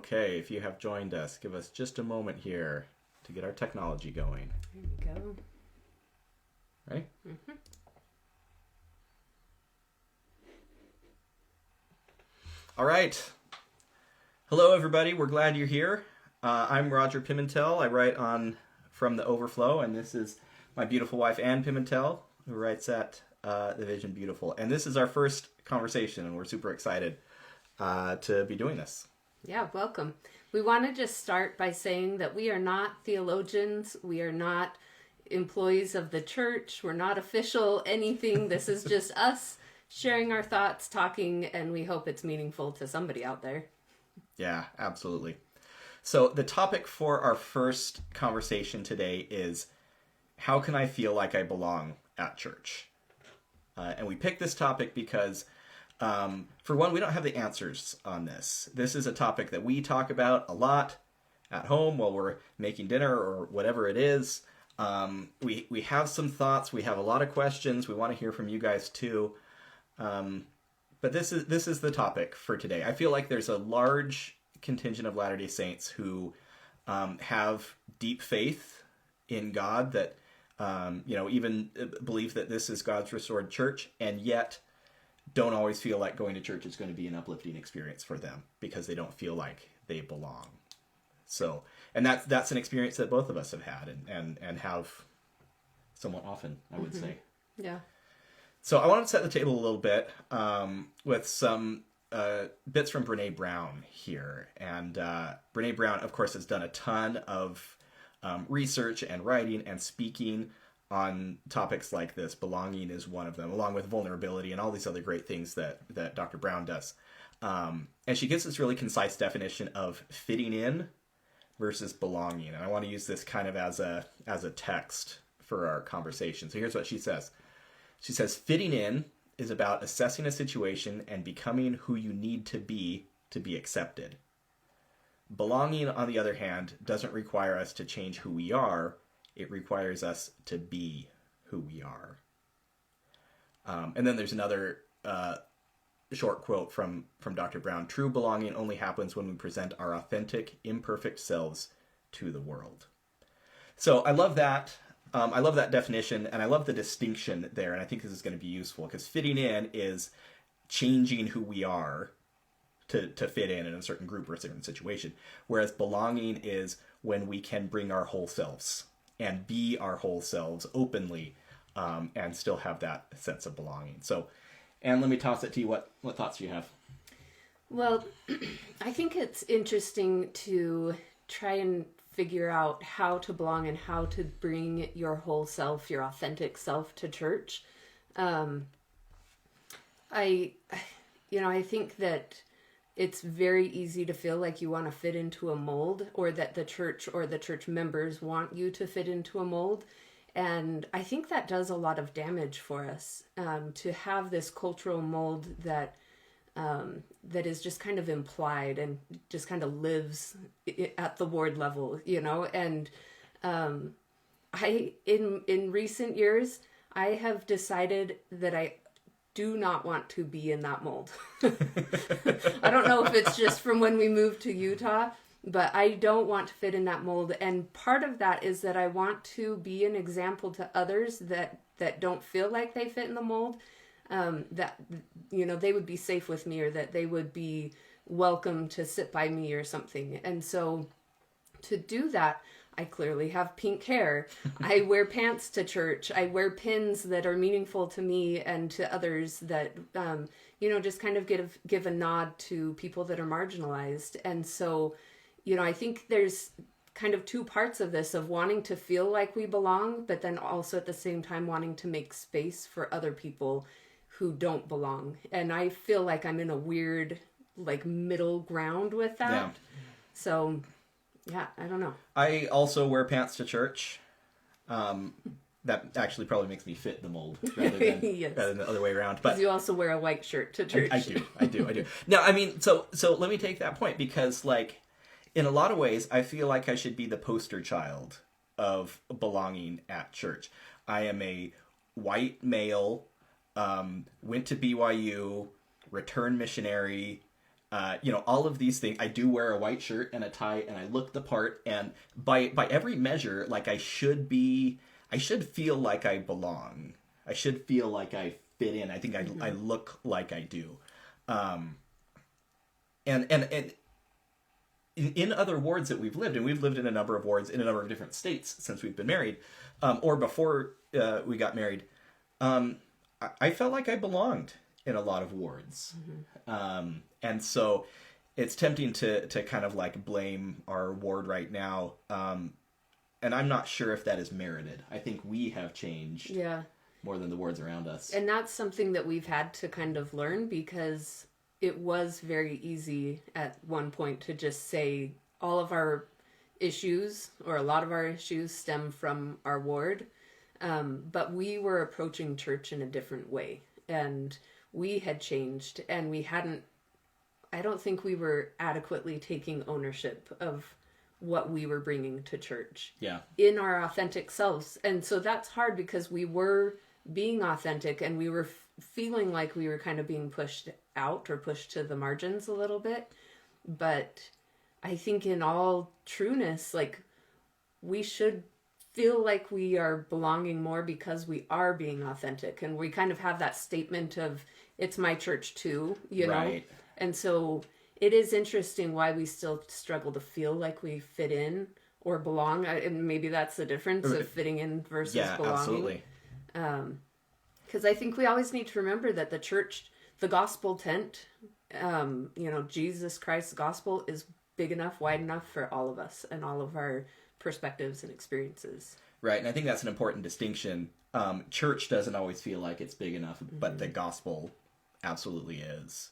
Okay, if you have joined us, give us just a moment here to get our technology going. There we go. Ready? Mm-hmm. All right. Hello, everybody. We're glad you're here. I'm Roger Pimentel. I write on From the Overflow, and this is my beautiful wife, Ann Pimentel, who writes at The Vision Beautiful. And this is our first conversation, and we're super excited to be doing this. Yeah, welcome. We want to just start by saying that we are not theologians. We are not employees of the church. We're not official anything. This is just us sharing our thoughts, talking, and we hope it's meaningful to somebody out there. Yeah, absolutely. So the topic for our first conversation today is, how can I feel like I belong at church? And we picked this topic because, for one, we don't have the answers on this. This is a topic that we talk about a lot at home while we're making dinner or whatever it is. We have some thoughts. We have a lot of questions. We want to hear from you guys too. But this is the topic for today. I feel like there's a large contingent of Latter-day Saints who have deep faith in God, that even believe that this is God's restored church, and yet don't always feel like going to church is going to be an uplifting experience for them because they don't feel like they belong. So, and that's an experience that both of us have had and have somewhat often, I would say. Yeah. So I want to set the table a little bit with some bits from Brene Brown here. And Brene Brown, of course, has done a ton of research and writing and speaking on topics like this. Belonging is one of them, along with vulnerability and all these other great things that Dr. Brown does. And she gives this really concise definition of fitting in versus belonging. And I want to use this kind of as a text for our conversation. So here's what she says. She says, fitting in is about assessing a situation and becoming who you need to be accepted. Belonging, on the other hand, doesn't require us to change who we are. It requires us to be who we are. And then there's another short quote from Dr. Brown. True belonging only happens when we present our authentic, imperfect selves to the world. So I love that. I love that definition, and I love the distinction there, and I think this is going to be useful, because fitting in is changing who we are to fit in a certain group or a certain situation, whereas belonging is when we can bring our whole selves and be our whole selves openly, and still have that sense of belonging. So, Anne, let me toss it to you. What thoughts do you have? Well, I think it's interesting to try and figure out how to belong and how to bring your whole self, your authentic self, to church. I think that it's very easy to feel like you want to fit into a mold, or that the church or the church members want you to fit into a mold. And I think that does a lot of damage for us, to have this cultural mold that is just kind of implied and just kind of lives at the ward level, and in recent years, I have decided that I do not want to be in that mold. I don't know if it's just from when we moved to Utah, but I don't want to fit in that mold. And part of that is that I want to be an example to others that don't feel like they fit in the mold. That they would be safe with me, or that they would be welcome to sit by me or something. And so to do that, I clearly have pink hair. I wear pants to church. I wear pins that are meaningful to me and to others, that just kind of give a nod to people that are marginalized. And so I think there's kind of two parts of this, of wanting to feel like we belong, but then also at the same time wanting to make space for other people who don't belong. And I feel like I'm in a weird, middle ground with that. Yeah. So, yeah, I don't know. I also wear pants to church. That actually probably makes me fit the mold rather than, yes. rather than the other way around. But you also wear a white shirt to church. I do. No, I mean, so let me take that point, because, in a lot of ways, I feel like I should be the poster child of belonging at church. I am a white male, went to BYU, returned missionary, All of these things. I do wear a white shirt and a tie, and I look the part. And by every measure, like I should feel like I belong. I should feel like I fit in. I think I look like I do. And in other wards that we've lived, and we've lived in a number of wards in a number of different states since we've been married, or before we got married, I felt like I belonged in a lot of wards. And so it's tempting to kind of like blame our ward right now. And I'm not sure if that is merited. I think we have changed more than the wards around us. And that's something that we've had to kind of learn, because it was very easy at one point to just say all of our issues, or a lot of our issues, stem from our ward. But we were approaching church in a different way, and we had changed, and I don't think we were adequately taking ownership of what we were bringing to church in our authentic selves. And so that's hard, because we were being authentic, and we were feeling like we were kind of being pushed out or pushed to the margins a little bit. But I think in all trueness, like, we should feel like we are belonging more because we are being authentic, and we kind of have that statement of, it's my church too, you know? And so it is interesting why we still struggle to feel like we fit in or belong. And maybe that's the difference of fitting in versus belonging. Absolutely. Because I think we always need to remember that the church, the gospel tent, Jesus Christ's gospel is big enough, wide enough for all of us and all of our perspectives and experiences. Right, and I think that's an important distinction. Church doesn't always feel like it's big enough, but the gospel absolutely is.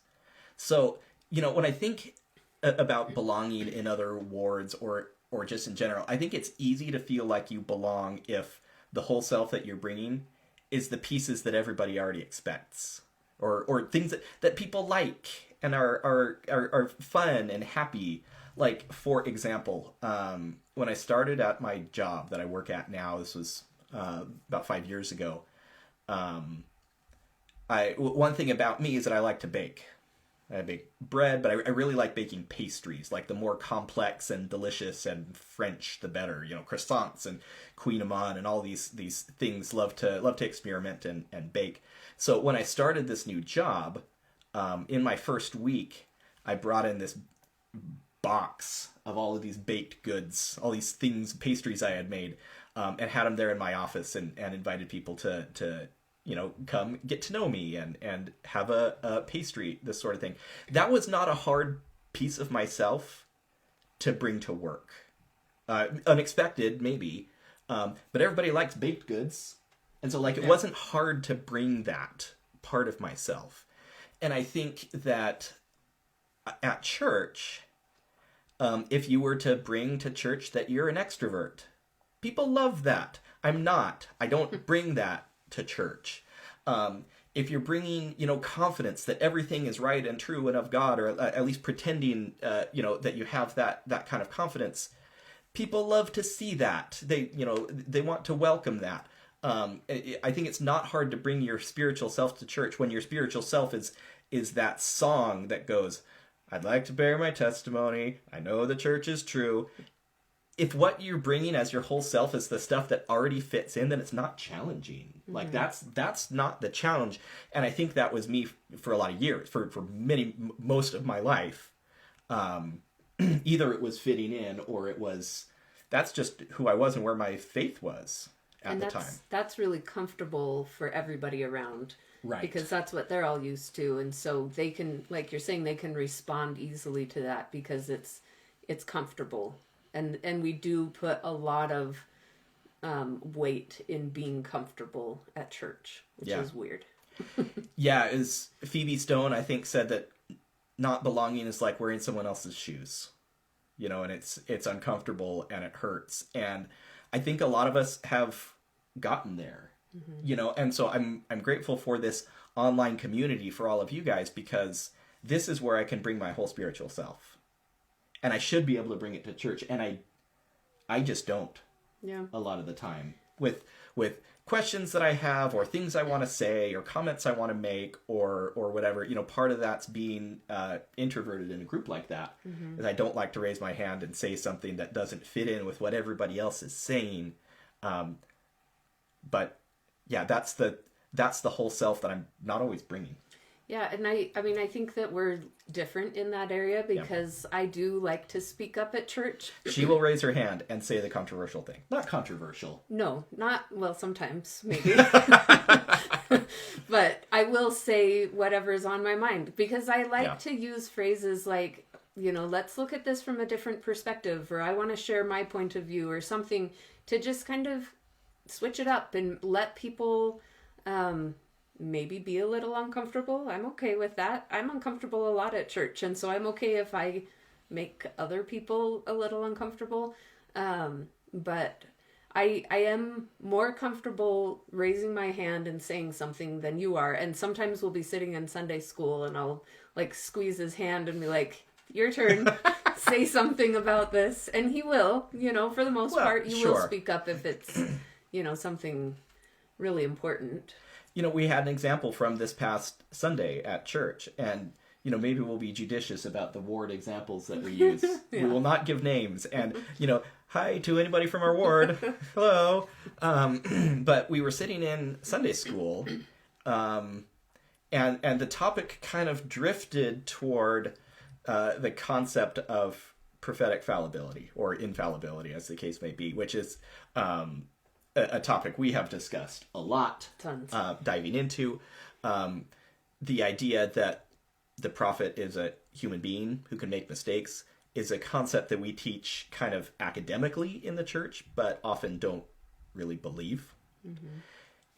So, when I think about belonging in other wards or just in general, I think it's easy to feel like you belong if the whole self that you're bringing is the pieces that everybody already expects, or things that people like and are fun and happy. Like, for example, when I started at my job that I work at now, this was about 5 years ago, one thing about me is that I like to bake. I bake bread, but I really like baking pastries. Like, the more complex and delicious and French, the better. Croissants and Queen Amman and all these things. Love to experiment and bake. So when I started this new job, in my first week, I brought in this box of all of these baked goods, all these things, pastries I had made, and had them there in my office, and invited people to come get to know me and have a pastry, this sort of thing. That was not a hard piece of myself to bring to work. Unexpected, maybe, but everybody likes baked goods. And so, it wasn't hard to bring that part of myself. And I think that at church, if you were to bring to church that you're an extrovert, people love that. I'm not. I don't bring that to church. If you're bringing, confidence that everything is right and true and of God, or at least pretending, that you have that kind of confidence, people love to see that. They want to welcome that. I think it's not hard to bring your spiritual self to church when your spiritual self is that song that goes, I'd like to bear my testimony. I know the church is true. If what you're bringing as your whole self is the stuff that already fits in, then it's not challenging. Like, that's not the challenge. And I think that was me for a lot of years, for most of my life. Either it was fitting in, or that's just who I was and where my faith was at the time. That's really comfortable for everybody around. Right. Because that's what they're all used to. And so they can, like you're saying, they can respond easily to that because it's comfortable. And we do put a lot of weight in being comfortable at church, which is weird. As Phoebe Stone, I think, said that not belonging is like wearing someone else's shoes, and it's uncomfortable and it hurts. And I think a lot of us have gotten there, and so I'm grateful for this online community for all of you guys, because this is where I can bring my whole spiritual self. And I should be able to bring it to church, and I just don't. Yeah. A lot of the time. with questions that I have, or things I want to say, or comments I want to make, or whatever. Part of that's being introverted in a group like that, is I don't like to raise my hand and say something that doesn't fit in with what everybody else is saying. But yeah, that's the whole self that I'm not always bringing. Yeah, and I mean, I think that we're different in that area because I do like to speak up at church. She will raise her hand and say the controversial thing. Not controversial. No, not, well, sometimes, maybe. But I will say whatever's on my mind because I like to use phrases like, let's look at this from a different perspective, or I want to share my point of view, or something to just kind of switch it up and let people maybe be a little uncomfortable. I'm okay with that. I'm uncomfortable a lot at church, and so I'm okay if I make other people a little uncomfortable. But I am more comfortable raising my hand and saying something than you are. And sometimes we'll be sitting in Sunday school and I'll like squeeze his hand and be like, your turn, say something about this. And he will, for the most part, you will speak up if it's, something really important. We had an example from this past Sunday at church, and, maybe we'll be judicious about the ward examples that we use. Yeah. We will not give names, and, hi to anybody from our ward. Hello. But we were sitting in Sunday school, and the topic kind of drifted toward the concept of prophetic fallibility, or infallibility, as the case may be, which is a topic we have discussed a lot. Tons. Diving into the idea that the prophet is a human being who can make mistakes is a concept that we teach kind of academically in the church, but often don't really believe. Mm-hmm.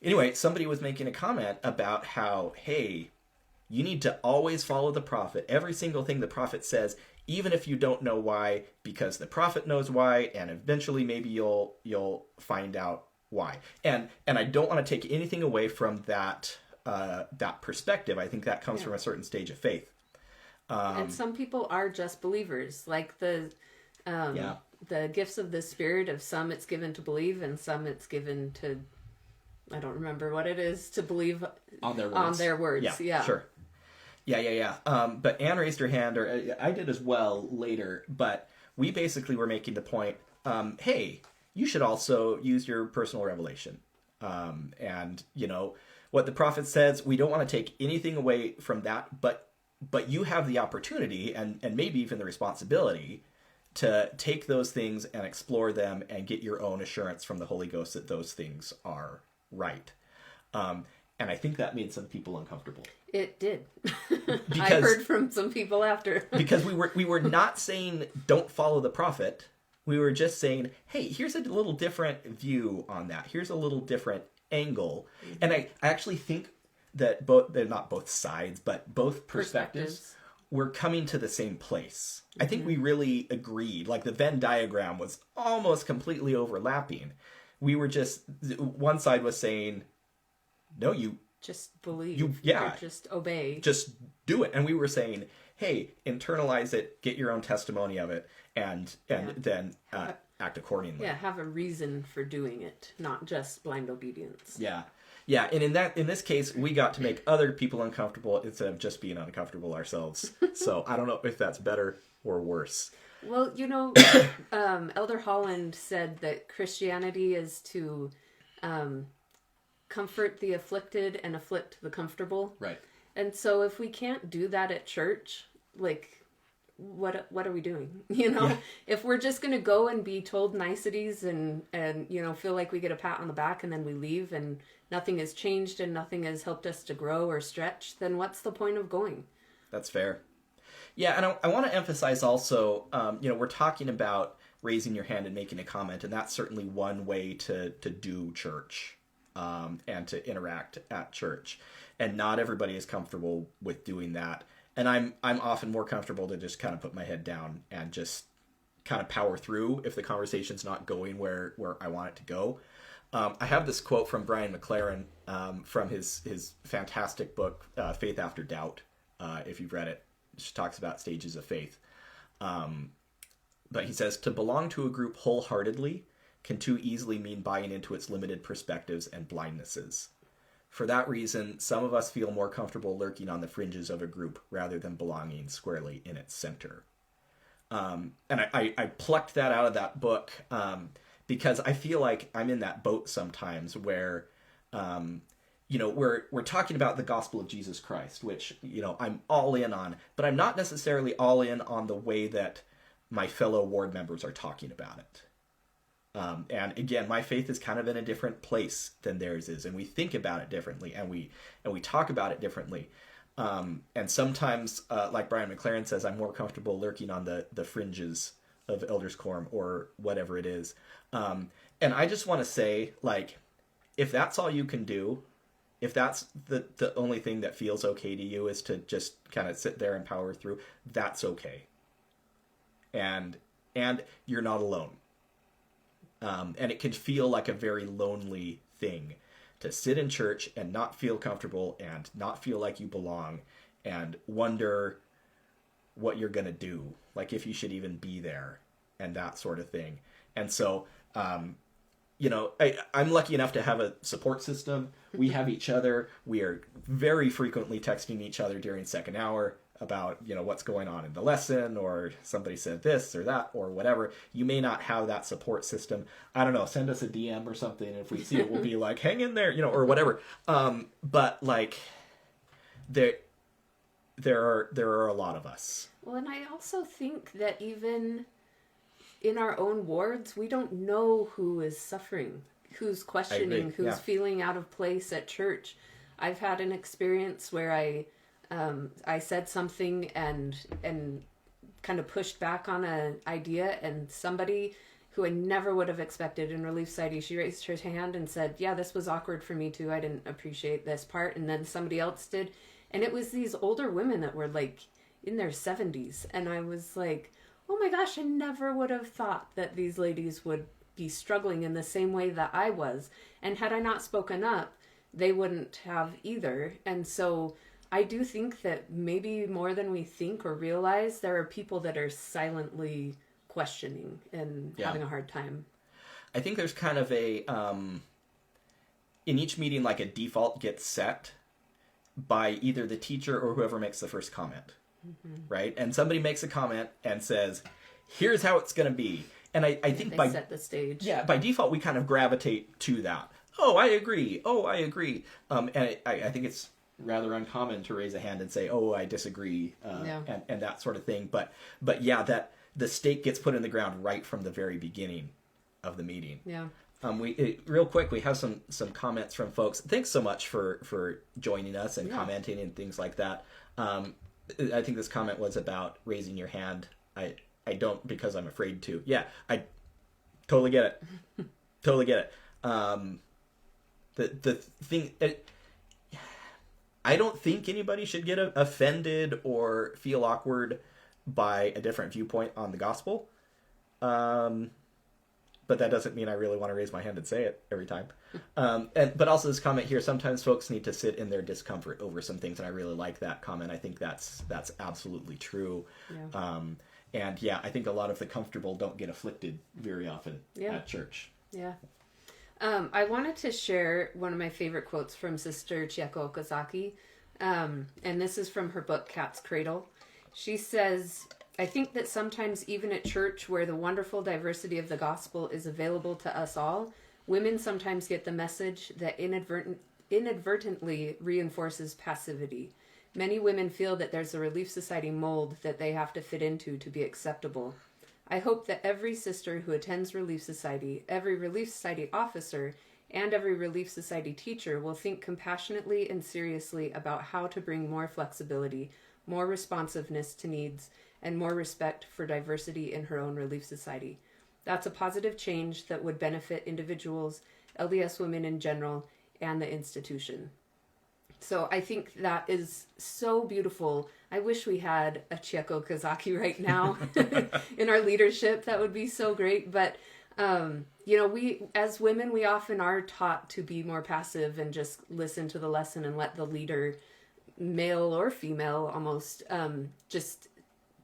Anyway, somebody was making a comment about how, hey, you need to always follow the prophet. Every single thing the prophet says, even if you don't know why, because the prophet knows why, and eventually maybe you'll find out why. And I don't want to take anything away from that perspective. I think that comes from a certain stage of faith. And some people are just believers, like the gifts of the Spirit. Of some it's given to believe, and some it's given to, I don't remember what it is, to believe on their words. Yeah. Sure. Yeah. But Anne raised her hand, or I did as well later, but we basically were making the point, hey, you should also use your personal revelation. And, what the prophet says, we don't want to take anything away from that, but you have the opportunity and maybe even the responsibility to take those things and explore them and get your own assurance from the Holy Ghost that those things are right. And I think that made some people uncomfortable. It did. I heard from some people after. Because we were not saying don't follow the prophet. We were just saying, hey, here's a little different view on that. Here's a little different angle. Mm-hmm. And I actually think that not both sides, but both perspectives were coming to the same place. Mm-hmm. I think we really agreed. Like the Venn diagram was almost completely overlapping. We were just, one side was saying, no, you just believe. Or just obey. Just do it. And we were saying, hey, internalize it, get your own testimony of it, and then act accordingly. Yeah, have a reason for doing it, not just blind obedience. Yeah. And in this case, we got to make other people uncomfortable instead of just being uncomfortable ourselves. So I don't know if that's better or worse. Well, Elder Holland said that Christianity is to comfort the afflicted and afflict the comfortable. Right. And so if we can't do that at church, like, what are we doing? If we're just going to go and be told niceties and feel like we get a pat on the back and then we leave and nothing has changed and nothing has helped us to grow or stretch, then what's the point of going? That's fair. Yeah, and I want to emphasize also, we're talking about raising your hand and making a comment, and that's certainly one way to do church and to interact at church. And not everybody is comfortable with doing that. And I'm often more comfortable to just kind of put my head down and just kind of power through if the conversation's not going where I want it to go. I have this quote from Brian McLaren from his fantastic book, Faith After Doubt, if you've read it. Which talks about stages of faith. But he says, to belong to a group wholeheartedly can too easily mean buying into its limited perspectives and blindnesses. For that reason, some of us feel more comfortable lurking on the fringes of a group rather than belonging squarely in its center. And I plucked that out of that book because I feel like I'm in that boat sometimes where, we're talking about the gospel of Jesus Christ, which, I'm all in on, but I'm not necessarily all in on the way that my fellow ward members are talking about it. And again, my faith is kind of in a different place than theirs is, and we think about it differently, and we talk about it differently. And sometimes, like Brian McLaren says, I'm more comfortable lurking on the fringes of Elders Quorum or whatever it is. And I just want to say, like, if that's all you can do, if that's the only thing that feels okay to you is to just kind of sit there and power through, that's okay. And you're not alone. And it can feel like a very lonely thing to sit in church and not feel comfortable and not feel like you belong and wonder what you're going to do, like if you should even be there and that sort of thing. And so, I'm lucky enough to have a support system. We have each other. We are very frequently texting each other during second hour about, what's going on in the lesson, or somebody said this or that or whatever. You may not have that support system. I don't know, send us a DM or something. And if we see it, we'll be like, hang in there, or whatever. But like there are a lot of us. Well, and I also think that even in our own wards, we don't know who is suffering, who's questioning, who's feeling out of place at church. I've had an experience where I said something and kind of pushed back on an idea, and somebody who I never would have expected in Relief Society, she raised her hand and said, yeah, this was awkward for me too. I didn't appreciate this part. And then somebody else did. And it was these older women that were like in their 70s. And I was like, oh my gosh, I never would have thought that these ladies would be struggling in the same way that I was. And had I not spoken up, they wouldn't have either. And so I do think that maybe more than we think or realize, there are people that are silently questioning and having a hard time. I think there's kind of a, in each meeting, like a default gets set by either the teacher or whoever makes the first comment, right? And somebody makes a comment and says, here's how it's going to be. And I think they set the stage. Yeah, by default, we kind of gravitate to that. Oh, I agree. And I think it's rather uncommon to raise a hand and say, oh, I disagree, and that sort of thing. But yeah, that the stake gets put in the ground right from the very beginning of the meeting. Yeah. Real quick, we have some comments from folks. Thanks so much for joining us and commenting and things like that. I think this comment was about raising your hand. I don't, because I'm afraid to. Yeah, I totally get it. Totally get it. The thing, I don't think anybody should get offended or feel awkward by a different viewpoint on the gospel. But that doesn't mean I really want to raise my hand and say it every time. But also this comment here, sometimes folks need to sit in their discomfort over some things, and I really like that comment. I think that's absolutely true. Yeah. And yeah, I think a lot of the comfortable don't get afflicted very often at church. Yeah. I wanted to share one of my favorite quotes from Sister Chieko Okazaki. And this is from her book, Cat's Cradle. She says, I think that sometimes even at church, where the wonderful diversity of the gospel is available to us all, women sometimes get the message that inadvertently reinforces passivity. Many women feel that there's a Relief Society mold that they have to fit into to be acceptable. I hope that every sister who attends Relief Society, every Relief Society officer, and every Relief Society teacher will think compassionately and seriously about how to bring more flexibility, more responsiveness to needs, and more respect for diversity in her own Relief Society. That's a positive change that would benefit individuals, LDS women in general, and the institution. So I think that is so beautiful. I wish we had a Chieko Okazaki right now in our leadership. That would be so great. But, we, as women, we often are taught to be more passive and just listen to the lesson and let the leader, male or female, almost just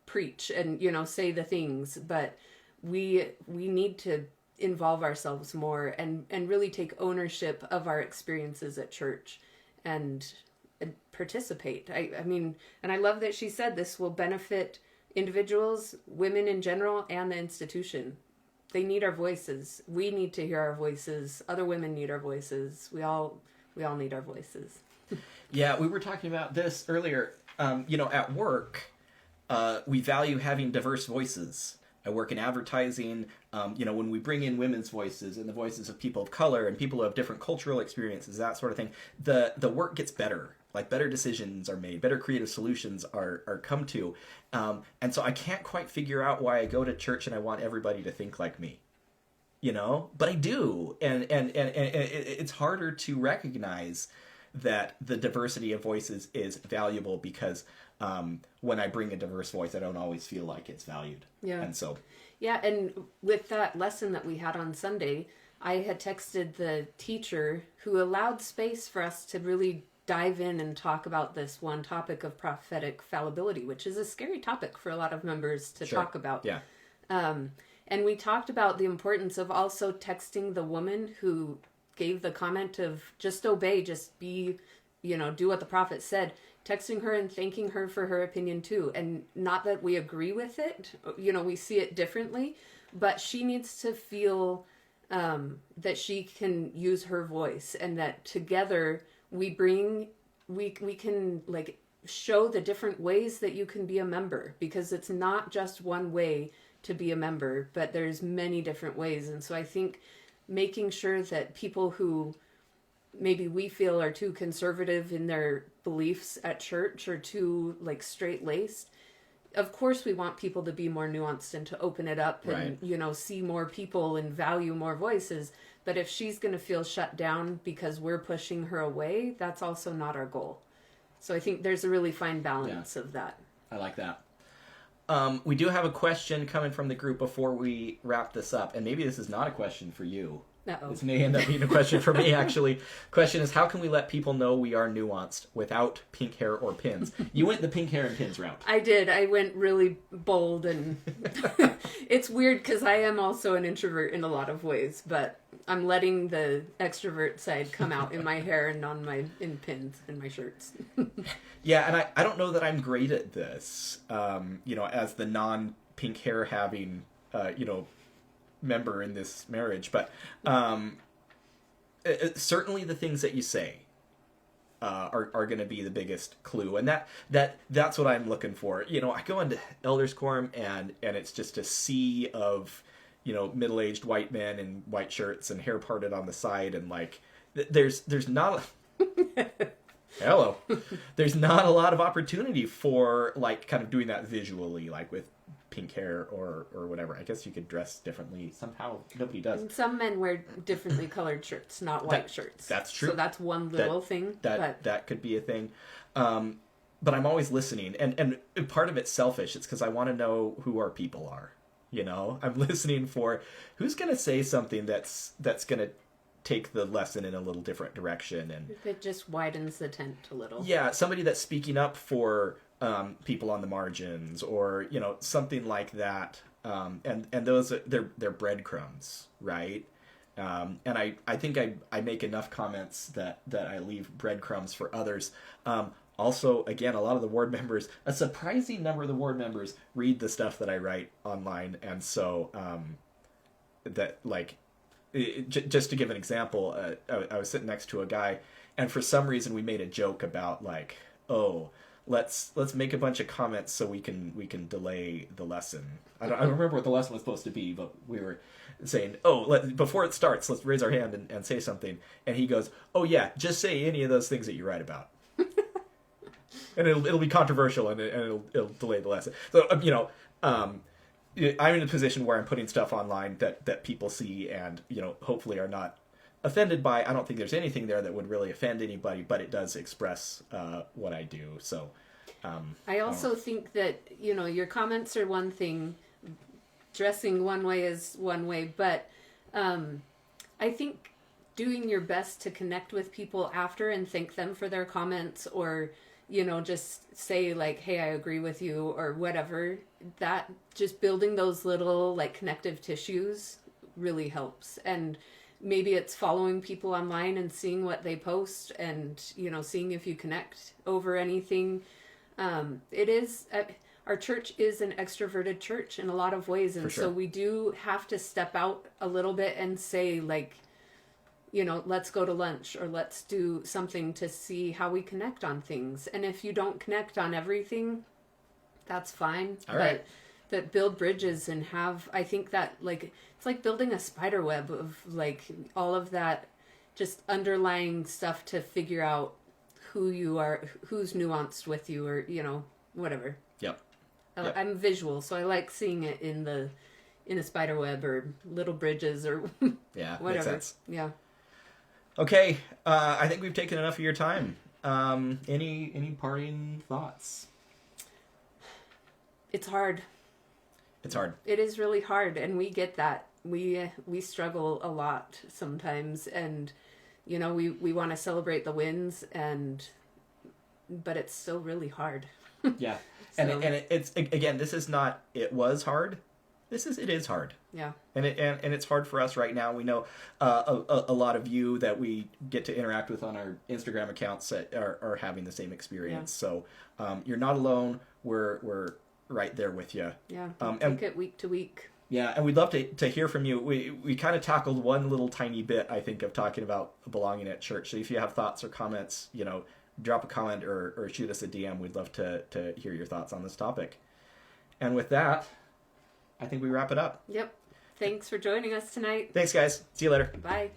preach and, say the things. But we need to involve ourselves more and really take ownership of our experiences at church and participate. I mean, and I love that she said this will benefit individuals, women in general, and the institution. They need our voices. We need to hear our voices. Other women need our voices. We all need our voices. Yeah, we were talking about this earlier. At work, we value having diverse voices. I work in advertising. When we bring in women's voices and the voices of people of color and people who have different cultural experiences, that sort of thing, the work gets better. Like better decisions are made, better creative solutions are come to. And so I can't quite figure out why I go to church and I want everybody to think like me. But I do. And it's harder to recognize that the diversity of voices is valuable because when I bring a diverse voice, I don't always feel like it's valued. Yeah. And so. Yeah, and with that lesson that we had on Sunday, I had texted the teacher who allowed space for us to really dive in and talk about this one topic of prophetic fallibility, which is a scary topic for a lot of members to talk about. Yeah. And we talked about the importance of also texting the woman who gave the comment of just obey, just be, do what the prophet said, texting her and thanking her for her opinion too. And not that we agree with it, we see it differently, but she needs to feel that she can use her voice and that together we can like show the different ways that you can be a member, because it's not just one way to be a member, but there's many different ways. And so I think making sure that people who maybe we feel are too conservative in their beliefs at church or too like straight-laced, of course we want people to be more nuanced and to open it up and see more people and value more voices. But if she's going to feel shut down because we're pushing her away, that's also not our goal. So I think there's a really fine balance of that. I like that. We do have a question coming from the group before we wrap this up, and maybe this is not a question for you. Uh-oh. This may end up being a question for me, actually. Question is, how can we let people know we are nuanced without pink hair or pins? You went the pink hair and pins route. I did. I went really bold, and it's weird because I am also an introvert in a lot of ways, but I'm letting the extrovert side come out in my hair and in pins in my shirts. Yeah, and I don't know that I'm great at this, as the non-pink hair having, member in this marriage, but certainly the things that you say are going to be the biggest clue, and that's what I'm looking for. I go into elders quorum and it's just a sea of middle-aged white men in white shirts and hair parted on the side, and like there's not hello there's not a lot of opportunity for like kind of doing that visually, like with pink hair or whatever. I guess you could dress differently. Somehow nobody does. And some men wear differently colored shirts, not white shirts. That's true. So that's one little thing. That could be a thing. But I'm always listening, and part of it's selfish. It's because I want to know who our people are. I'm listening for who's going to say something that's going to take the lesson in a little different direction, and it just widens the tent a little. Yeah, somebody that's speaking up for people on the margins, or something like that, and those they're breadcrumbs, right? And I think I make enough comments that I leave breadcrumbs for others. Also, again, a lot of the ward members, a surprising number of the ward members, read the stuff that I write online, and so that like just to give an example, I was sitting next to a guy, and for some reason we made a joke about like, oh, let's make a bunch of comments so we can delay the lesson. I don't remember what the lesson was supposed to be, but we were saying, oh, before it starts, let's raise our hand and say something. And he goes, oh yeah, just say any of those things that you write about. And it'll be controversial, and it'll delay the lesson. So I'm in a position where I'm putting stuff online that people see and hopefully are not offended by. I don't think there's anything there that would really offend anybody, but it does express what I do. So I also think that your comments are one thing, dressing one way is one way, but I think doing your best to connect with people after and thank them for their comments, or just say like, hey, I agree with you, or whatever, that just building those little like connective tissues really helps. And maybe it's following people online and seeing what they post and, you know, seeing if you connect over anything. It is, our church is an extroverted church in a lot of ways. And sure. so we do have to step out a little bit and say, like, you know, let's go to lunch or let's do something to see how we connect on things. And if you don't connect on everything, that's fine. All right. But build bridges and have, I think that, like, it's like building a spider web of, like, all of that just underlying stuff to figure out who you are, who's nuanced with you, or, you know, whatever. Yep. I'm visual, so I like seeing it in a spider web or little bridges or Yeah, whatever. makes sense. Yeah. Okay, I think we've taken enough of your time. Any parting thoughts? It's hard. It's hard. It is really hard, and we get that. We struggle a lot sometimes, and you know, we want to celebrate the wins, but it's still really hard. Yeah. So, and it's again, this is not it was hard. It is hard. yeah. And it's hard for us right now. We know a lot of you that we get to interact with on our Instagram accounts that are having the same experience. Yeah. So you're not alone. We're right there with you. Yeah. And Take it week to week. yeah, and we'd love to hear from you. We kind of tackled one little tiny bit, I think, of talking about belonging at church. So if you have thoughts or comments, you know, drop a comment or shoot us a DM. We'd love to hear your thoughts on this topic. And with that, I think we wrap it up. Yep. Thanks for joining us tonight. Thanks, guys. See you later. Bye.